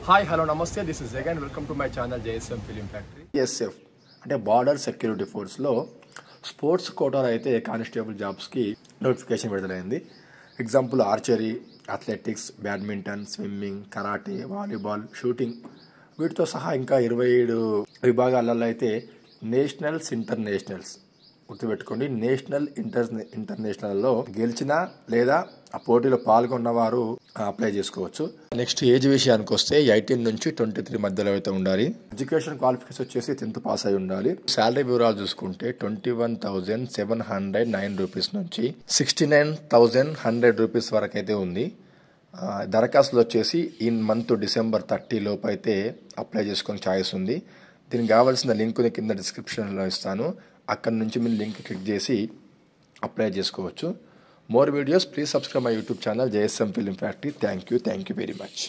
Hi hello నమస్తే this is Jagan welcome to my channel JSM film factory. SF అంటే border security ఫోర్స్లో sports కోటాలో అయితే constable జాబ్స్కి notification విడుదలైంది. Example archery, athletics, badminton, swimming, karate, volleyball, shooting వీటితో సహా ఇంకా 27 విభాగాలలో అయితే నేషనల్స్, ఇంటర్నేషనల్స్ గుర్తుపెట్టుకోండి. నేషనల్, ఇంటర్నేషనల్లో గెలిచిన లేదా ఆ పోటీలో పాల్గొన్నవారు అప్లై చేసుకోవచ్చు. నెక్స్ట్ ఏజ్ విషయానికి వస్తే 18 నుంచి 23 మధ్యలో అయితే ఉండాలి. ఎడ్యుకేషన్ క్వాలిఫికేషన్ వచ్చేసి 10th పాస్ అయి ఉండాలి. శాలరీ వివరాలు చూసుకుంటే 21,709 రూపీస్ నుంచి 69,100 రూపీస్ వరకు అయితే ఉంది. దరఖాస్తులు వచ్చేసి ఈ మంత్ డిసెంబర్ 30 లోపు అయితే అప్లై చేసుకునే ఛాయిస్ ఉంది. దీనికి కావాల్సిన లింక్ని కింద డిస్క్రిప్షన్లో ఇస్తాను. అక్కడ నుంచి మీరు లింక్ క్లిక్ చేసి అప్లై చేసుకోవచ్చు. More videos please subscribe my YouTube channel JSM film factory. Thank you very much.